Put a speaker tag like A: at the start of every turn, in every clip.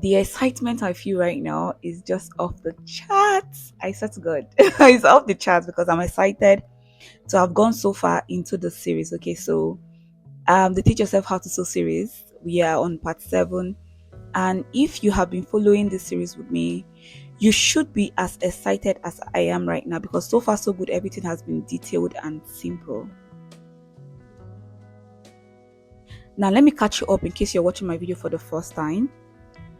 A: The excitement I feel right now is just off the charts. I swear to God, it's off the charts because I'm excited to have gone so far into the series. Okay, so the Teach Yourself How to Sew series, we are on part 7, and if you have been following this series with me, you should be as excited as I am right now because so far so good. Everything has been detailed and simple. Now let me catch you up in case you're watching my video for the first time.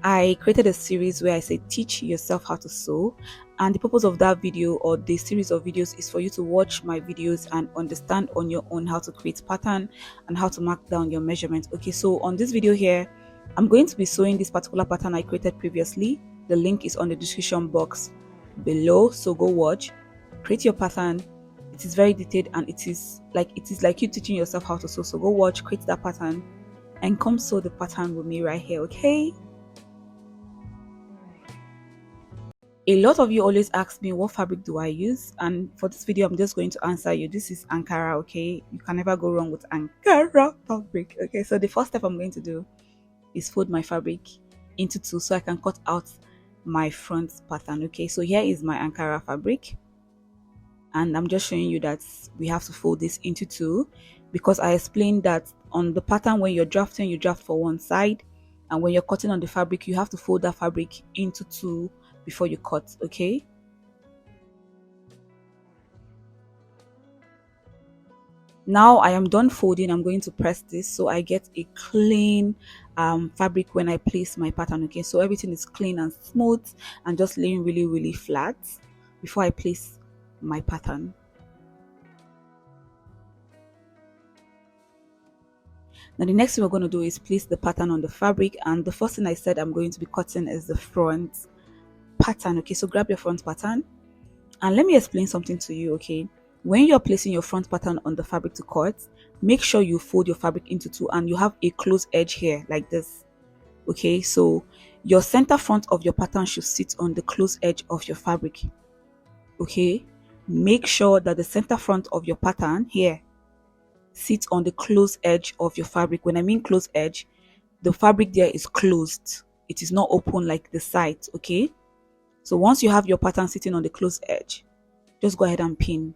A: I created a series where I say teach yourself how to sew, and the purpose of that video or the series of videos is for you to watch my videos and understand on your own how to create pattern and how to mark down your measurements. Okay, so on this video here, I'm going to be sewing this particular pattern I created previously. The link is on the description box below, so go watch, create your pattern. It is very detailed and it is like you teaching yourself how to sew. So go watch, create that pattern, and come sew the pattern with me right here. Okay, a lot of you always ask me what fabric do I use, and for this video I'm just going to answer you. This is Ankara. Okay, you can never go wrong with Ankara fabric. Okay, so the first step I'm going to do is fold my fabric into two so I can cut out my front pattern. Okay, so here is my Ankara fabric, and I'm just showing you that we have to fold this into two because I explained that on the pattern when you're drafting, you draft for one side, and when you're cutting on the fabric, you have to fold that fabric into two before you cut. Okay, now I am done folding. I'm going to press this so I get a clean fabric when I place my pattern. Okay, so everything is clean and smooth and just laying really flat before I place my pattern. Now the next thing we're going to do is place the pattern on the fabric, and the first thing I said I'm going to be cutting is the front pattern. Okay, so grab your front pattern and let me explain something to you. Okay, when you're placing your front pattern on the fabric to cut, make sure you fold your fabric into two and you have a close edge here like this. Okay, so your center front of your pattern should sit on the close edge of your fabric. Okay, make sure that the center front of your pattern here sits on the close edge of your fabric. When I mean close edge, the fabric there is closed, it is not open like the sides. Okay, so once you have your pattern sitting on the close edge, just go ahead and pin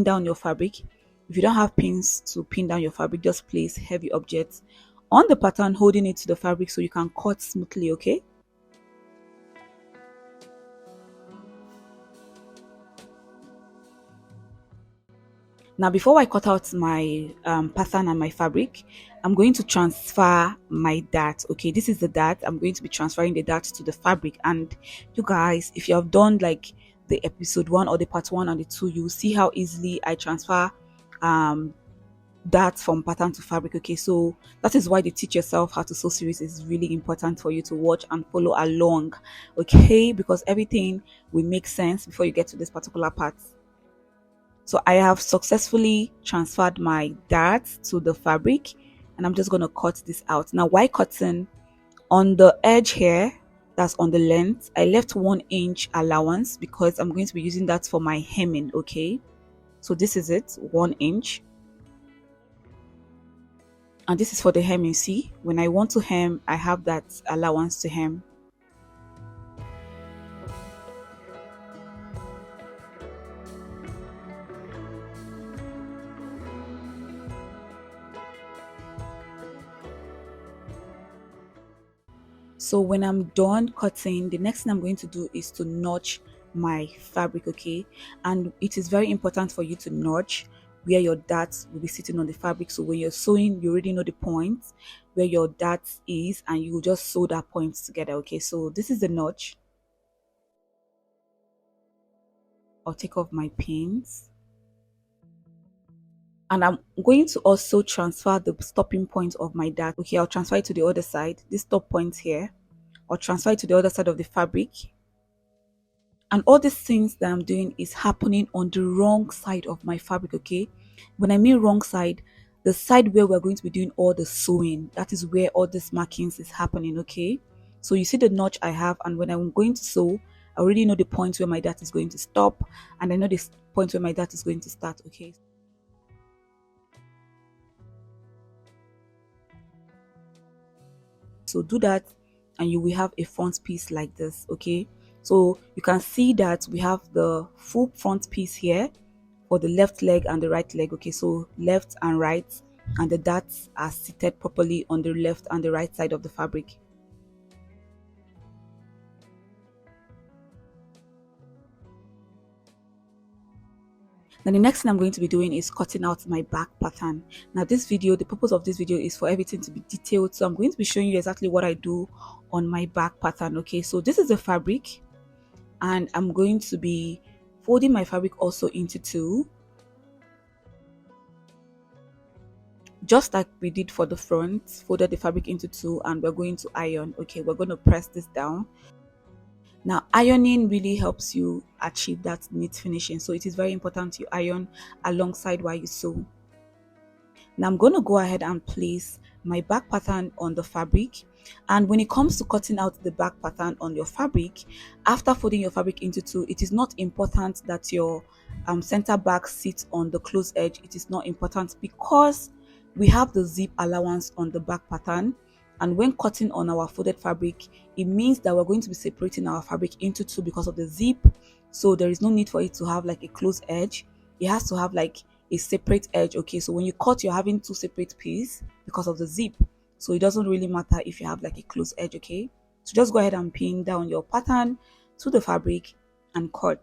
A: down your fabric. If you don't have pins to pin down your fabric, just place heavy objects on the pattern holding it to the fabric so you can cut smoothly. Okay, now before I cut out my pattern and my fabric, I'm going to transfer my dart. Okay, this is the dart. I'm going to be transferring the dart to the fabric, and you guys, if you have done like the episode 1 or the part 1 and the 2, you will see how easily I transfer um that from pattern to fabric. Okay, so that is why the Teach Yourself How to Sew series is really important for you to watch and follow along. Okay, because everything will make sense before you get to this particular part. So I have successfully transferred my dart to the fabric, and I'm just going to cut this out. Now why cutting? On the edge here, that's on the length, I left 1 inch allowance because I'm going to be using that for my hemming. Okay, so this is it, 1 inch, and this is for the hemming. See, when I want to hem, I have that allowance to hem. So when I'm done cutting, the next thing I'm going to do is to notch my fabric. Okay, and it is very important for you to notch where your dart will be sitting on the fabric, so when you're sewing you already know the point where your dart is and you will just sew that point together. Okay, so this is the notch. I'll take off my pins, and I'm going to also transfer the stopping point of my dart. Okay, I'll transfer it to the other side, this stop point here, or transfer it to the other side of the fabric. And all these things that I'm doing is happening on the wrong side of my fabric. Okay, when I mean wrong side, the side where we're going to be doing all the sewing, that is where all these markings is happening. Okay, so you see the notch I have, and when I'm going to sew, I already know the point where my dart is going to stop, and I know the point where my dart is going to start. Okay, so do that and you will have a front piece like this. Okay, so you can see that we have the full front piece here for the left leg and the right leg. Okay, so left and right, and the darts are seated properly on the left and the right side of the fabric. Now the next thing I'm going to be doing is cutting out my back pattern. Now this video, the purpose of this video is for everything to be detailed, so I'm going to be showing you exactly what I do on my back pattern. Okay, so this is the fabric, and I'm going to be folding my fabric also into two, just like we did for the front. Folded the fabric into two, and we're going to iron. Okay, we're going to press this down. Now ironing really helps you achieve that neat finishing, so it is very important you iron alongside while you sew. Now I'm going to go ahead and place my back pattern on the fabric, and when it comes to cutting out the back pattern on your fabric, after folding your fabric into two, it is not important that your center back sits on the close edge. It is not important because we have the zip allowance on the back pattern, and when cutting on our folded fabric, it means that we're going to be separating our fabric into two because of the zip. So there is no need for it to have like a close edge. It has to have like a separate edge. Okay, so when you cut, you're having two separate pieces because of the zip, so it doesn't really matter if you have like a close edge. Okay, so just go ahead and pin down your pattern to the fabric and cut.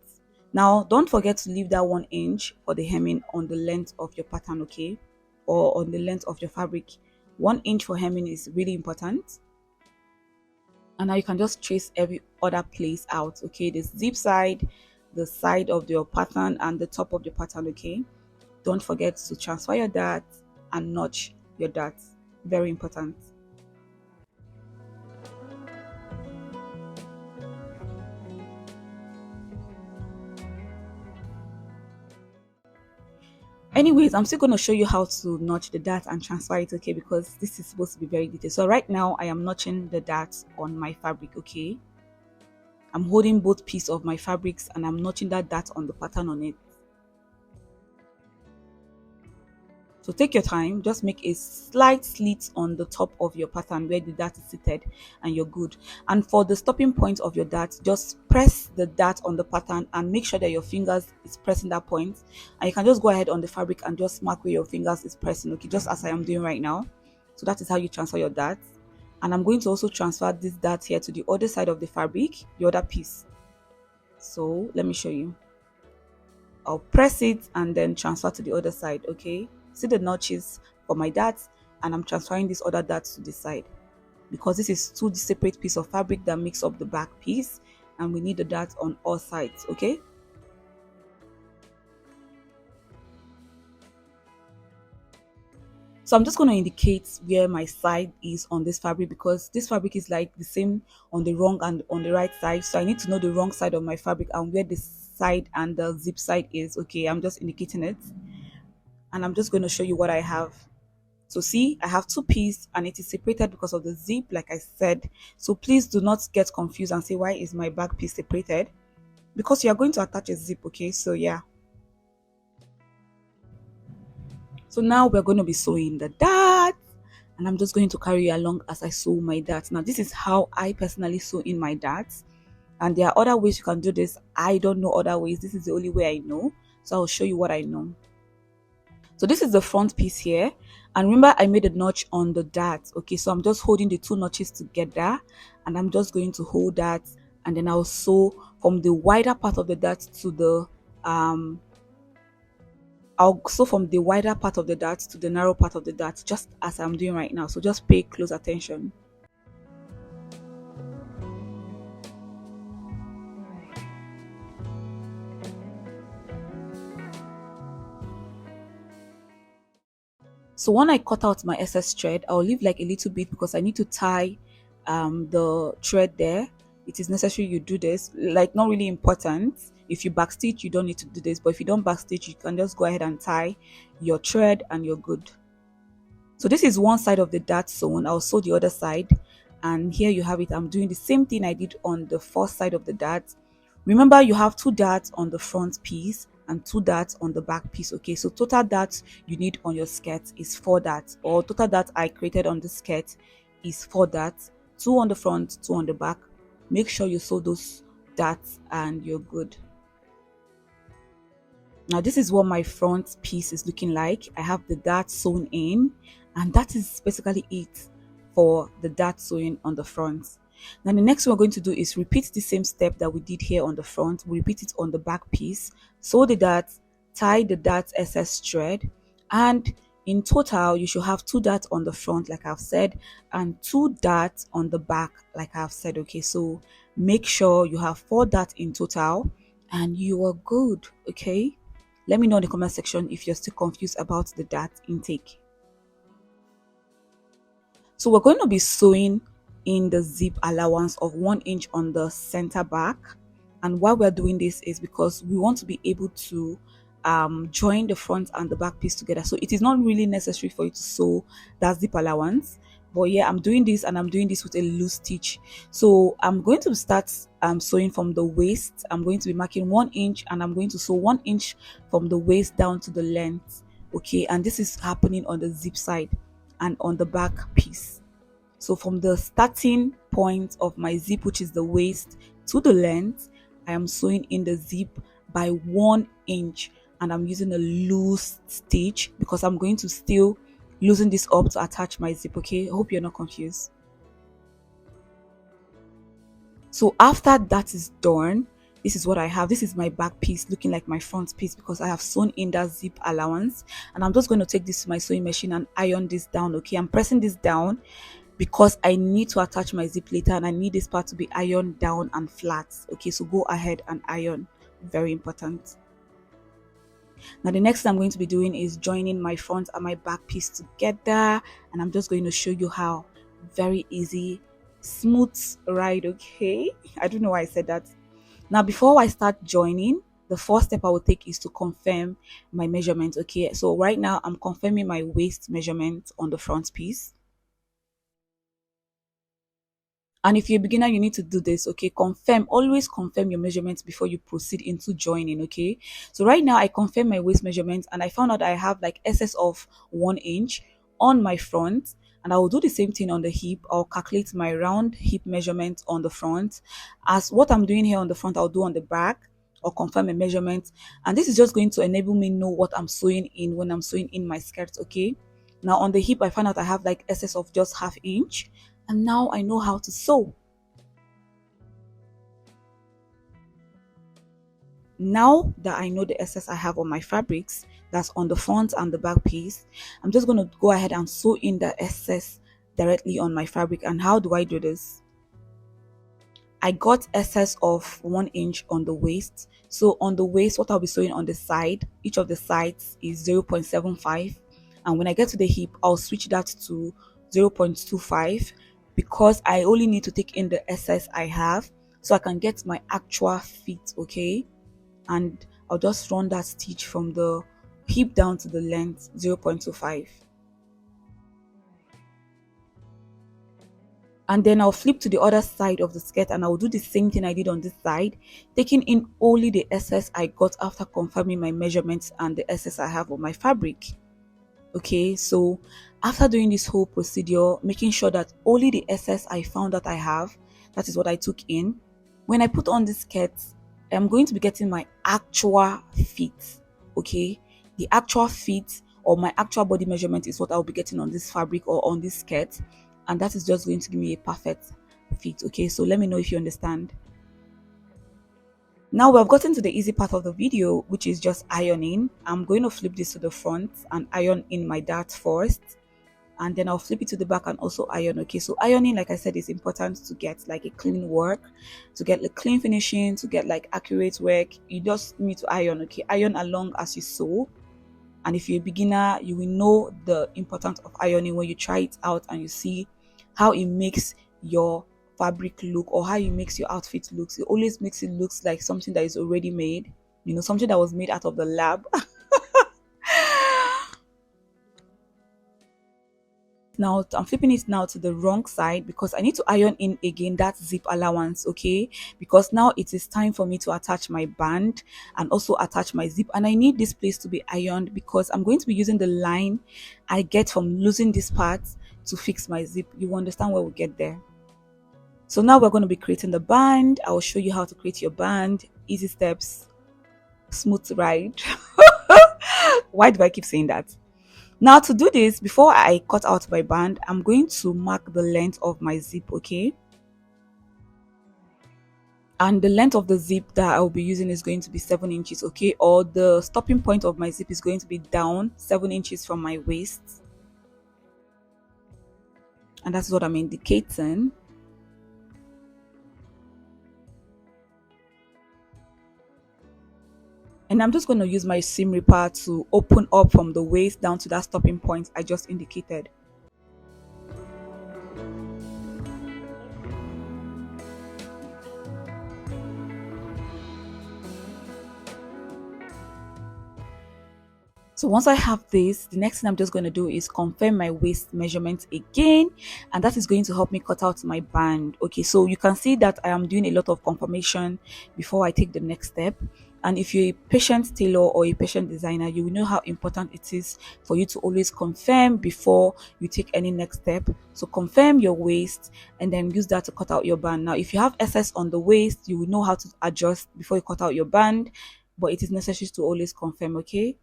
A: Now don't forget to leave that 1 inch for the hemming on the length of your pattern, okay, or on the length of your fabric. 1 inch for hemming is really important. And now you can just trace every other place out. Okay, the zip side, the side of your pattern, and the top of the pattern. Okay, don't forget to transfer your darts and notch your darts. Very important. Anyways, I'm still going to show you how to notch the dart and transfer it, okay, because this is supposed to be very detailed. So right now I am notching the darts on my fabric. Okay, I'm holding both pieces of my fabrics and I'm notching that dart on the pattern on it. So take your time, just make a slight slit on the top of your pattern where the dart is seated, and you're good. And for the stopping point of your dart, just press the dart on the pattern and make sure that your fingers is pressing that point. And you can just go ahead on the fabric and just mark where your fingers is pressing, okay, just as I am doing right now. So that is how you transfer your dart. And I'm going to also transfer this dart here to the other side of the fabric, the other piece. So let me show you. I'll press it and then transfer to the other side. Okay, see the notches for my darts, and I'm transferring this other darts to the side because this is two separate pieces of fabric that makes up the back piece, and we need the darts on all sides. Okay, so I'm just going to indicate where my side is on this fabric because this fabric is like the same on the wrong and on the right side, so I need to know the wrong side of my fabric and where the side and the zip side is. Okay, I'm just indicating it, and I'm just going to show you what I have. So see, I have two pieces and it is separated because of the zip, like I said. So please do not get confused and say, why is my back piece separated? Because you are going to attach a zip. Okay, so yeah. So now we're going to be sewing the dart, and I'm just going to carry you along as I sew my darts. Now this is how I personally sew in my darts, and there are other ways you can do this. I don't know other ways. This is the only way I know, so I'll show you what I know. So this is the front piece here, and remember I made a notch on the dart. Okay, so I'm just holding the two notches together, and I'm just going to hold that, and then I'll sew from the wider part of the dart to the I'll sew from the wider part of the dart to the narrow part of the dart, just as I'm doing right now. So just pay close attention. So when I cut out my excess thread, I'll leave like a little bit because I need to tie the thread there. It is necessary you do this, like not really important. If you backstitch, you don't need to do this, but if you don't backstitch, you can just go ahead and tie your thread and you're good. So this is one side of the dart sewn. I'll sew the other side, and here you have it. I'm doing the same thing I did on the first side of the dart. Remember, you have two darts on the front piece and two darts on the back piece. Okay, so total darts you need on your skirt is 4 darts, or total darts I created on the skirt is 4 darts. two on the front, two on the back. Make sure you sew those darts and you're good. Now this is what my front piece is looking like. I have the dart sewn in, and that is basically it for the dart sewing on the front. Now the next thing we're going to do is repeat the same step that we did here on the front. We repeat it on the back piece. Sew the dart, tie the dart excess thread, and in total you should have two darts on the front like I've said, and two darts on the back like I've said. Okay, so make sure you have four darts in total and you are good. Okay, let me know in the comment section if you're still confused about the dart intake. So we're going to be sewing in the zip allowance of 1 inch on the center back, and why we're doing this is because we want to be able to join the front and the back piece together. So it is not really necessary for you to sew that zip allowance, but yeah, I'm doing this, and I'm doing this with a loose stitch. So I'm going to start sewing from the waist. I'm going to be marking 1 inch, and I'm going to sew 1 inch from the waist down to the length. Okay, and this is happening on the zip side and on the back piece. So from the starting point of my zip, which is the waist, to the length, I am sewing in the zip by 1 inch, and I'm using a loose stitch because I'm going to still loosen this up to attach my zip. Okay, I hope you're not confused. So after that is done, this is what I have. This is my back piece looking like my front piece because I have sewn in that zip allowance, and I'm just going to take this to my sewing machine and iron this down. Okay, I'm pressing this down because I need to attach my zip later, and I need this part to be ironed down and flat. Okay, so go ahead and iron, very important. Now the next thing I'm going to be doing is joining my front and my back piece together, and I'm just going to show you how. Very easy, smooth ride. Okay, I don't know why I said that. Now before I start joining, the first step I will take is to confirm my measurement. Okay, so right now I'm confirming my waist measurement on the front piece. And if you're a beginner, you need to do this. Okay, always confirm your measurements before you proceed into joining. Okay, so right now I confirm my waist measurement, and I found out I have like excess of 1 inch on my front, and I will do the same thing on the hip. I'll calculate my round hip measurement on the front. As what I'm doing here on the front, I'll do on the back, or confirm a measurement, and this is just going to enable me know what I'm sewing in when I'm sewing in my skirt. Okay, now on the hip I found out I have like excess of just ½ inch, and now I know how to sew. Now that I know the excess I have on my fabrics, that's on the front and the back piece, I'm just going to go ahead and sew in the excess directly on my fabric. And how do I do this? I got excess of 1 inch on the waist. So on the waist, what I'll be sewing on the side, each of the sides is 0.75, and when I get to the hip, I'll switch that to 0.25 because I only need to take in the excess I have so I can get my actual fit. Okay, and I'll just run that stitch from the hip down to the length, 0.25. And then I'll flip to the other side of the skirt, and I'll do the same thing I did on this side, taking in only the excess I got after confirming my measurements and the excess I have on my fabric. Okay, so after doing this whole procedure, making sure that only the excess I found that I have, that is what I took in, when I put on this skirt, I'm going to be getting my actual fit. Okay, the actual fit or my actual body measurement is what I'll be getting on this fabric or on this skirt, and that is just going to give me a perfect fit. Okay, so let me know if you understand. Now we have gotten to the easy part of the video, which is just ironing. I'm going to flip this to the front and iron in my dart first, and then I'll flip it to the back and also iron. Okay, so ironing, like I said, is important to get like a clean work, to get the clean finishing, to get like accurate work. You just need to iron. Okay, iron along as you sew. And if you're a beginner, you will know the importance of ironing when you try it out and you see how it makes your fabric look or how it makes your outfit looks. It always makes it looks like something that is already made, you know, something that was made out of the lab. Now I'm flipping it now to the wrong side because I need to iron in again that zip allowance. Okay, because now it is time for me to attach my band and also attach my zip, and I need this place to be ironed because I'm going to be using the line I get from losing this part to fix my zip. You understand where we get there? So now we're going to be creating the band. I will show you how to create your band. Easy steps, smooth ride. Why do I keep saying that? Now to do this, before I cut out my band, I'm going to mark the length of my zip, okay? And the length of the zip that I'll be using is going to be 7 inches, okay? Or the stopping point of my zip is going to be down 7 inches from my waist. And that's what I'm indicating. And I'm just going to use my seam ripper to open up from the waist down to that stopping point I just indicated. So once I have this, the next thing I'm just going to do is confirm my waist measurement again, and that is going to help me cut out my band. Okay, so you can see that I am doing a lot of confirmation before I take the next step. And if you're a patient tailor or a patient designer, you will know how important it is for you to always confirm before you take any next step. So confirm your waist and then use that to cut out your band. Now, if you have excess on the waist, you will know how to adjust before you cut out your band, but it is necessary to always confirm, okay?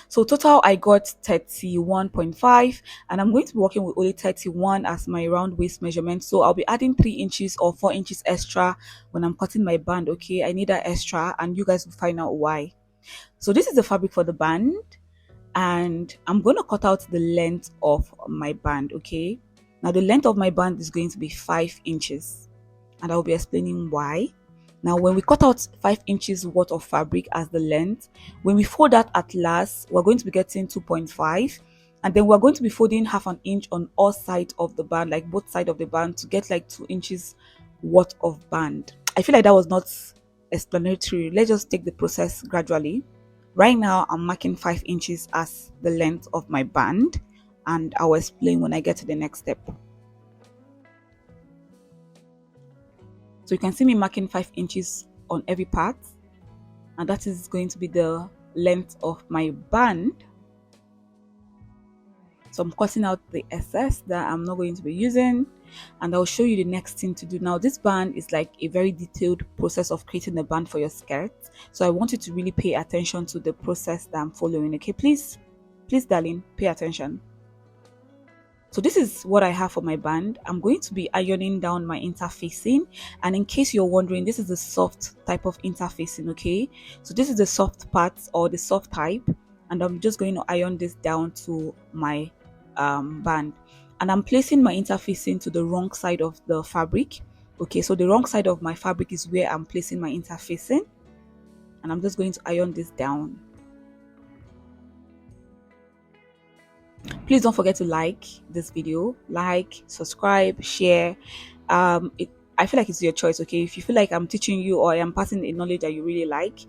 A: So total I got 31.5, and I'm going to be working with only 31 as my round waist measurement. So I'll be adding 3 inches or 4 inches extra when I'm cutting my band, okay? I need that extra and you guys will find out why. So this is the fabric for the band, and I'm going to cut out the length of my band, okay? Now the length of my band is going to be 5 inches, and I'll be explaining why. Now, when we cut out 5 inches worth of fabric as the length, when we fold that at last, we're going to be getting 2.5, and then we're going to be folding half an inch on all sides of the band, like both sides of the band, to get like 2 inches worth of band. I feel like that was not explanatory. Let's just take the process gradually. Right now, I'm marking 5 inches as the length of my band, and I'll explain when I get to the next step. So you can see me marking 5 inches on every part, and that is going to be the length of my band. So I'm cutting out the excess that I'm not going to be using, and I'll show you the next thing to do. Now this band is like a very detailed process of creating a band for your skirt, so I want you to really pay attention to the process that I'm following, okay? Please darling, pay attention. So this is what I have for my band. I'm going to be ironing down my interfacing, and in case you're wondering, this is the soft type of interfacing, okay? So this is the soft parts or the soft type, and I'm just going to iron this down to my band, and I'm placing my interfacing to the wrong side of the fabric, okay? So the wrong side of my fabric is where I'm placing my interfacing, and I'm just going to iron this down. Please don't forget to like this video, like, subscribe, share. I feel like it's your choice, okay? If you feel like I'm teaching you or I am passing a knowledge that you really like,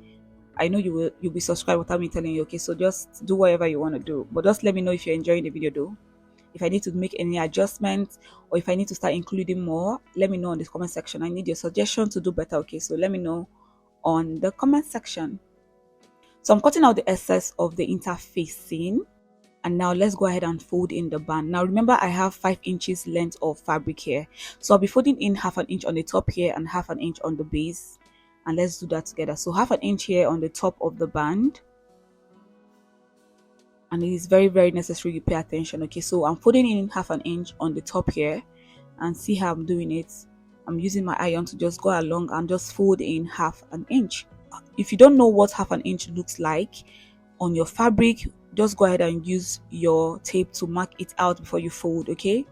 A: I know you'll be subscribed without me telling you, okay? So just do whatever you want to do, but just let me know if you're enjoying the video though. If I need to make any adjustments or if I need to start including more, let me know in the comment section. I need your suggestion to do better, okay? So let me know on the comment section. So I'm cutting out the excess of the interfacing. And now let's go ahead and fold in the band. Now remember, I have 5 inches length of fabric here, so I'll be folding in half an inch on the top here and half an inch on the base, and let's do that together. So half an inch here on the top of the band, and it is very necessary you pay attention, okay? So I'm folding in half an inch on the top here, and see how I'm doing it. I'm using my iron to just go along and just fold in half an inch. If you don't know what half an inch looks like on your fabric, just go ahead and use your tape to mark it out before you fold, okay?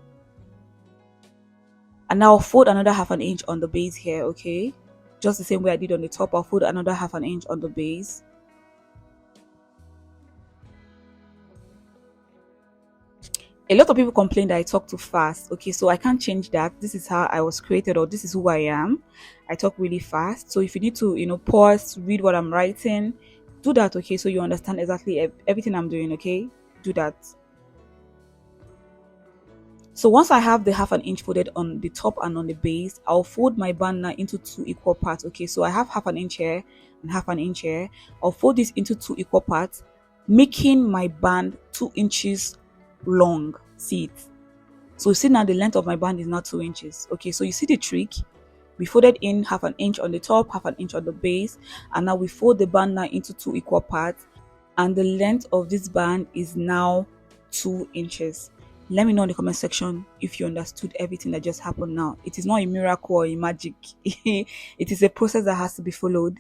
A: And now I'll fold another half an inch on the base here, okay? Just the same way I did on the top, I'll fold another half an inch on the base. A lot of people complain that I talk too fast, okay? So I can't change that. This is how I was created, or this is who I am. I talk really fast. So if you need to, pause, read what I'm writing, do that, okay? So you understand exactly everything I'm doing, okay? Do that. So once I have the half an inch folded on the top and on the base, I'll fold my band now into 2 equal parts, okay? So I have half an inch here and half an inch here. I'll fold this into 2 equal parts, making my band 2 inches long, See it? So see now the length of my band is now 2 inches. Okay, so you see the trick. We folded in half an inch on the top, half an inch on the base, and now we fold the band now into 2 equal parts, and the length of this band is now 2 inches. Let me know in the comment section if you understood everything that just happened now. It is not a miracle or a magic. It is a process that has to be followed.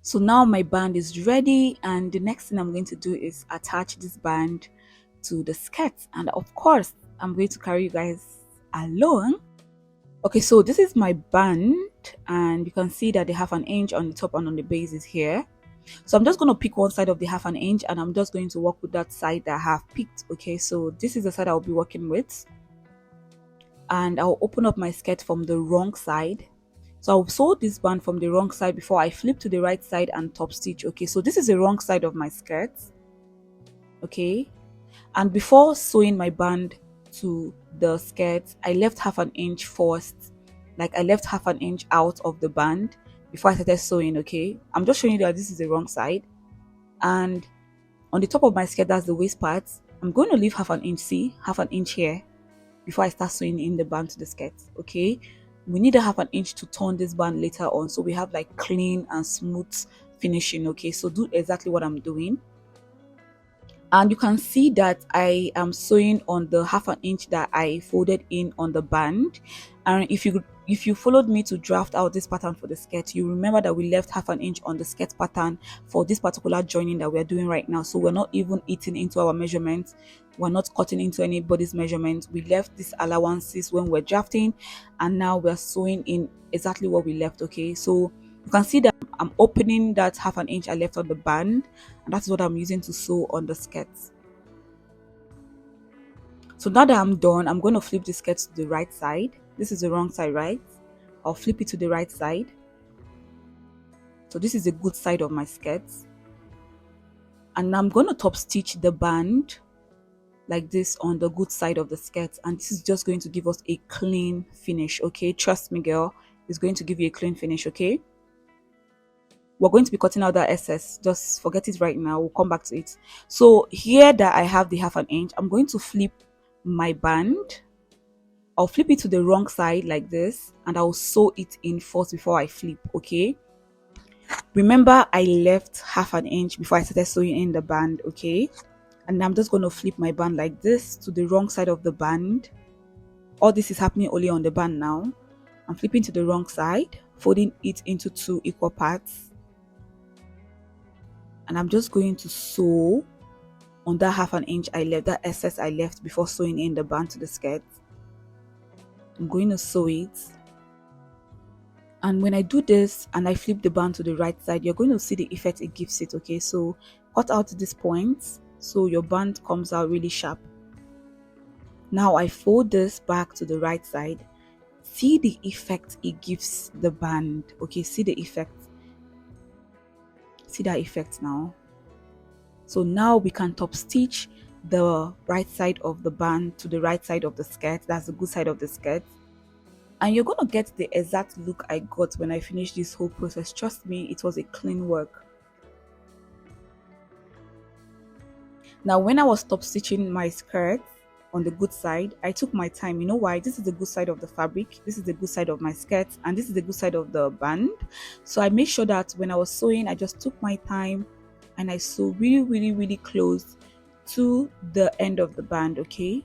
A: So now my band is ready, and the next thing I'm going to do is attach this band to the skirt, and of course I'm going to carry you guys along. Okay, so this is my band, and you can see that the half an inch on the top and on the base is here. So I'm just going to pick one side of the half an inch, and I'm just going to work with that side that I have picked. Okay, so this is the side I'll be working with, and I'll open up my skirt from the wrong side. So I'll sew this band from the wrong side before I flip to the right side and top stitch. Okay, so this is the wrong side of my skirt. Okay, and before sewing my band to the skirt, I left half an inch first. Like I left half an inch out of the band before I started sewing. Okay, I'm just showing you that this is the wrong side, and on the top of my skirt, that's the waist part, I'm going to leave half an inch. See, half an inch here before I start sewing in the band to the skirt. Okay, we need a half an inch to turn this band later on, so we have like clean and smooth finishing. Okay, so do exactly what I'm doing, and you can see that I am sewing on the half an inch that I folded in on the band. And if you followed me to draft out this pattern for the skirt, you remember that we left half an inch on the skirt pattern for this particular joining that we're doing right now. So we're not even eating into our measurements, we're not cutting into anybody's measurements. We left these allowances when we're drafting, and now we're sewing in exactly what we left. Okay, so you can see that I'm opening that half an inch I left on the band, and that's what I'm using to sew on the skirt. So now that I'm done, I'm going to flip the skirt to the right side. This is the wrong side, right? I'll flip it to the right side. So this is the good side of my skirt, and I'm going to top stitch the band like this on the good side of the skirt, and this is just going to give us a clean finish. Okay, trust me girl, it's going to give you a clean finish. Okay, we're going to be cutting out that excess, just forget it right now, we'll come back to it. So here that I have the half an inch, I'm going to flip my band. I'll flip it to the wrong side like this, and I'll sew it in first before I flip. Okay, remember I left half an inch before I started sewing in the band. Okay, and I'm just going to flip my band like this to the wrong side of the band. All this is happening only on the band now. I'm flipping to the wrong side, folding it into 2 equal parts, and I'm just going to sew on that half an inch I left, that excess I left before sewing in the band to the skirt. I'm going to sew it, and when I do this and I flip the band to the right side, you're going to see the effect it gives it. Okay, so cut out this point so your band comes out really sharp. Now I fold this back to the right side. See the effect it gives the band. Okay, see the effect. See that effect now. So now we can top stitch the right side of the band to the right side of the skirt. That's the good side of the skirt, and you're gonna get the exact look I got when I finished this whole process. Trust me, it was a clean work. Now when I was top stitching my skirt on the good side, I took my time. You know why? This is the good side of the fabric, this is the good side of my skirt, and this is the good side of the band. So I made sure that when I was sewing, I just took my time and I sew really close to the end of the band. Okay,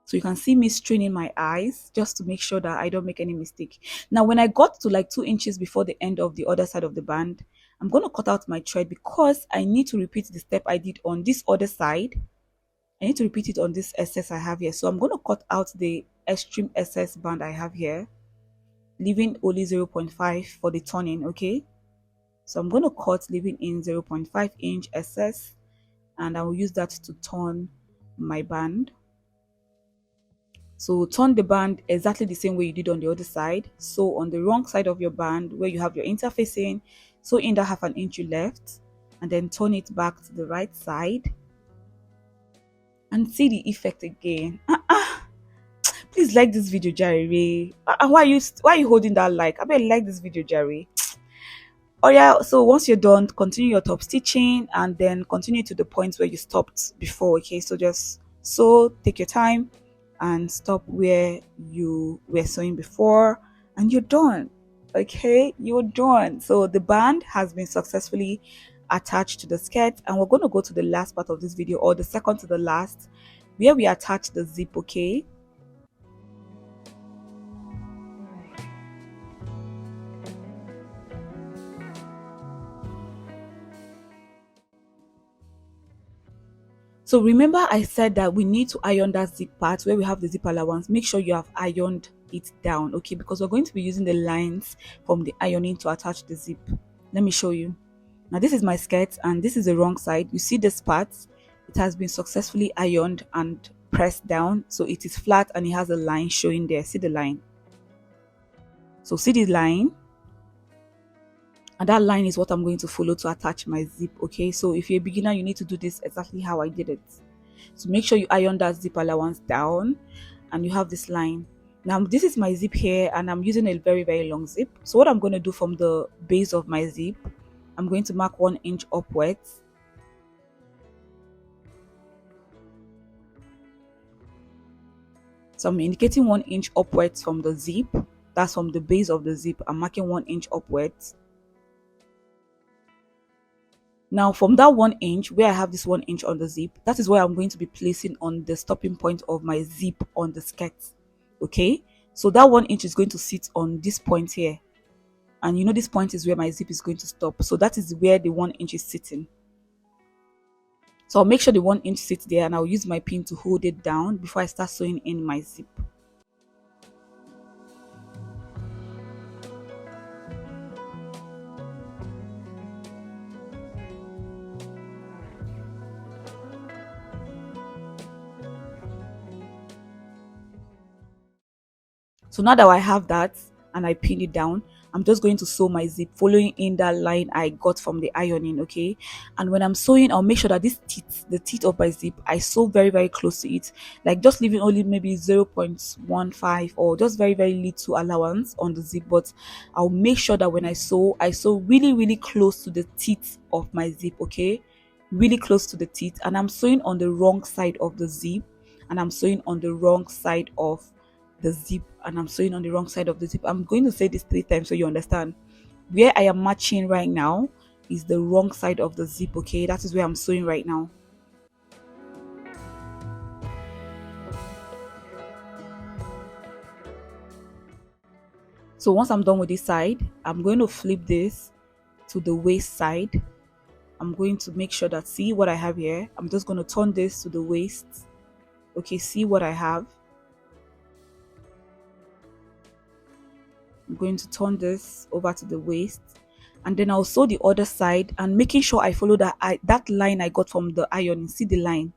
A: so you can see me straining my eyes just to make sure that I don't make any mistake. Now when I got to like 2 inches before the end of the other side of the band, I'm going to cut out my thread because I need to repeat the step I did on this other side. I need to repeat it on this excess I have here. So I'm going to cut out the extreme excess band I have here, leaving only 0.5 for the turning. Okay, so I'm going to cut, leaving in 0.5 inch excess, and I will use that to turn my band. So turn the band exactly the same way you did on the other side. So on the wrong side of your band where you have your interfacing, so in that half an inch you left, and then turn it back to the right side and see the effect again. Please like this video, Jerry. Why are you holding that like? I better like this video, Jerry. Oh yeah, so once you're done, continue your top stitching and then continue to the point where you stopped before. Okay, so just take your time and stop where you were sewing before, and you're done. Okay, you're done. So the band has been successfully attached to the skirt, and we're going to go to the last part of this video, or the second to the last, where we attach the zip. Okay, so remember I said that we need to iron that zip part where we have the zip allowance. Make sure you have ironed it down, okay, because we're going to be using the lines from the ironing to attach the zip. Let me show you. Now this is my skirt and this is the wrong side. You see this part? It has been successfully ironed and pressed down, so it is flat and it has a line showing there. See the line? So see this line? And that line is what I'm going to follow to attach my zip. Okay, so if you're a beginner, you need to do this exactly how I did it. So make sure you iron that zip allowance down and you have this line. Now this is my zip here and I'm using a very long zip. So what I'm going to do from the base of my zip, I'm going to mark 1 inch upwards. So I'm indicating 1 inch upwards from the zip. That's from the base of the zip. I'm marking 1 inch upwards. Now from that 1 inch where I have this 1 inch on the zip, that is where I'm going to be placing on the stopping point of my zip on the skirt. Okay, so that 1 inch is going to sit on this point here, and you know this point is where my zip is going to stop, so that is where the 1 inch is sitting. So I'll make sure the 1 inch sits there and I'll use my pin to hold it down before I start sewing in my zip. So now that I have that and I pin it down, I'm just going to sew my zip following in that line I got from the ironing. Okay, and when I'm sewing, I'll make sure that this teeth, the teeth of my zip, I sew very close to it, like just leaving only maybe 0.15 or just very little allowance on the zip, but I'll make sure that when I sew really close to the teeth of my zip. Okay, really close to the teeth, and I'm sewing on the wrong side of the zip, and I'm sewing on the wrong side of the zip, and I'm sewing on the wrong side of the zip. I'm going to say this 3 times so you understand. Where I am matching right now is the wrong side of the zip. Okay, that is where I'm sewing right now. So once I'm done with this side, I'm going to flip this to the waist side. I'm going to make sure that, see what I have here, I'm just going to turn this to the waist. Okay, see what I have. I'm going to turn this over to the waist, and then I'll sew the other side and making sure I follow that line I got from the ironing. See the line?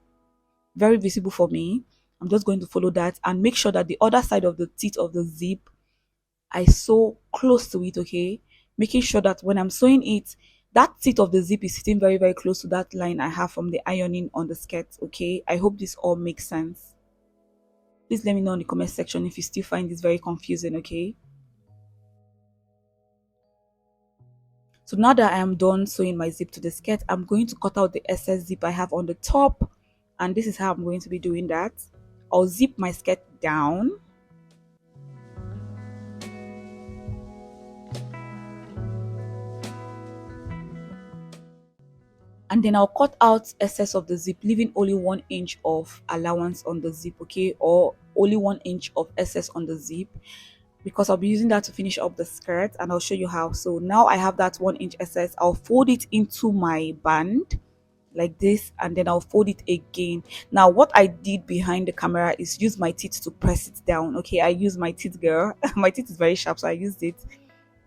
A: Very visible for me. I'm just going to follow that and make sure that the other side of the teeth of the zip, I sew close to it. Okay, making sure that when I'm sewing it, that teeth of the zip is sitting very close to that line I have from the ironing on the skirt. Okay, I hope this all makes sense. Please let me know in the comment section if you still find this very confusing. Okay, so now that I am done sewing my zip to the skirt, I'm going to cut out the excess zip I have on the top, and this is how I'm going to be doing that. I'll zip my skirt down, and then I'll cut out excess of the zip, leaving only 1 inch of allowance on the zip. Okay, or only 1 inch of excess on the zip, because I'll be using that to finish up the skirt, and I'll show you how. So now I have that 1 inch excess. I'll fold it into my band like this, and then I'll fold it again. Now what I did behind the camera is use my teeth to press it down. Okay, I use my teeth, girl. My teeth is very sharp, so I used it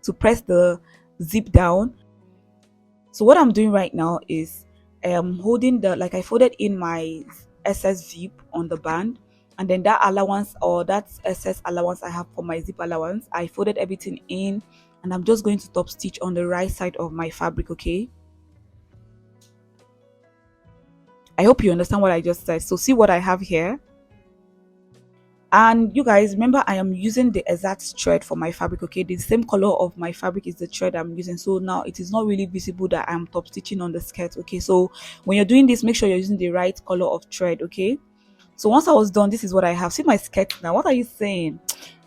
A: to press the zip down. So what I'm doing right now is I am holding the, like I folded in my excess zip on the band, and then that allowance, or that excess allowance I have for my zip allowance, I folded everything in, and I'm just going to top stitch on the right side of my fabric. Okay, I hope you understand what I just said. So see what I have here. And you guys remember, I am using the exact thread for my fabric. Okay, the same color of my fabric is the thread I'm using, so now it is not really visible that I'm top stitching on the skirt. Okay, so when you're doing this, make sure you're using the right color of thread. Okay, so once I was done, this is what I have. See my skirt now. What are you saying?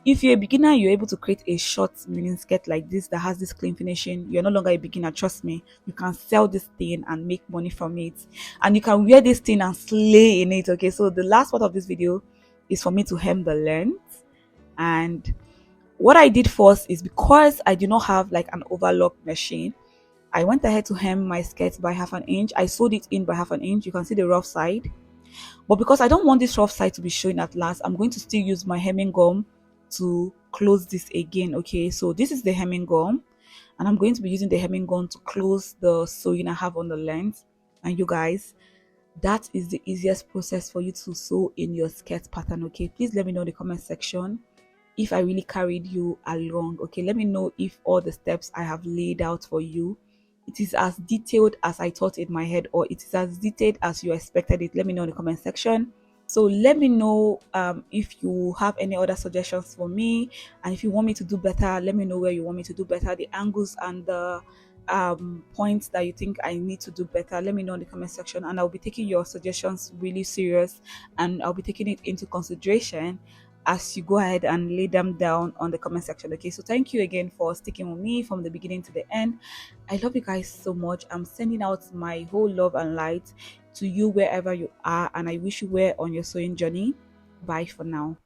A: If you're a beginner, you're able to create a short mini skirt like this that has this clean finishing. You're no longer a beginner, trust me. You can sell this thing and make money from it, and you can wear this thing and slay in it. Okay, so the last part of this video is for me to hem the length. And what I did first is, because I do not have like an overlock machine, I went ahead to hem my skirt by 1/2 inch. I sewed it in by 1/2 inch. You can see the rough side, but because I don't want this rough side to be showing at last, I'm going to still use my hemming gum to close this again. Okay, so this is the hemming gum, and I'm going to be using the hemming gum to close the sewing I have on the length. And you guys, that is the easiest process for you to sew in your skirt pattern. Okay, please let me know in the comment section if I really carried you along. Okay, let me know if all the steps I have laid out for you, it is as detailed as I thought in my head, or it is as detailed as you expected it. Let me know in the comment section. So let me know if you have any other suggestions for me, and if you want me to do better, let me know where you want me to do better, the angles and the points that you think I need to do better. Let me know in the comment section, and I'll be taking your suggestions really serious, and I'll be taking it into consideration as you go ahead and lay them down on the comment section. Okay, so thank you again for sticking with me from the beginning to the end. I love you guys so much. I'm sending out my whole love and light to you wherever you are, and I wish you well on your sewing journey. Bye for now.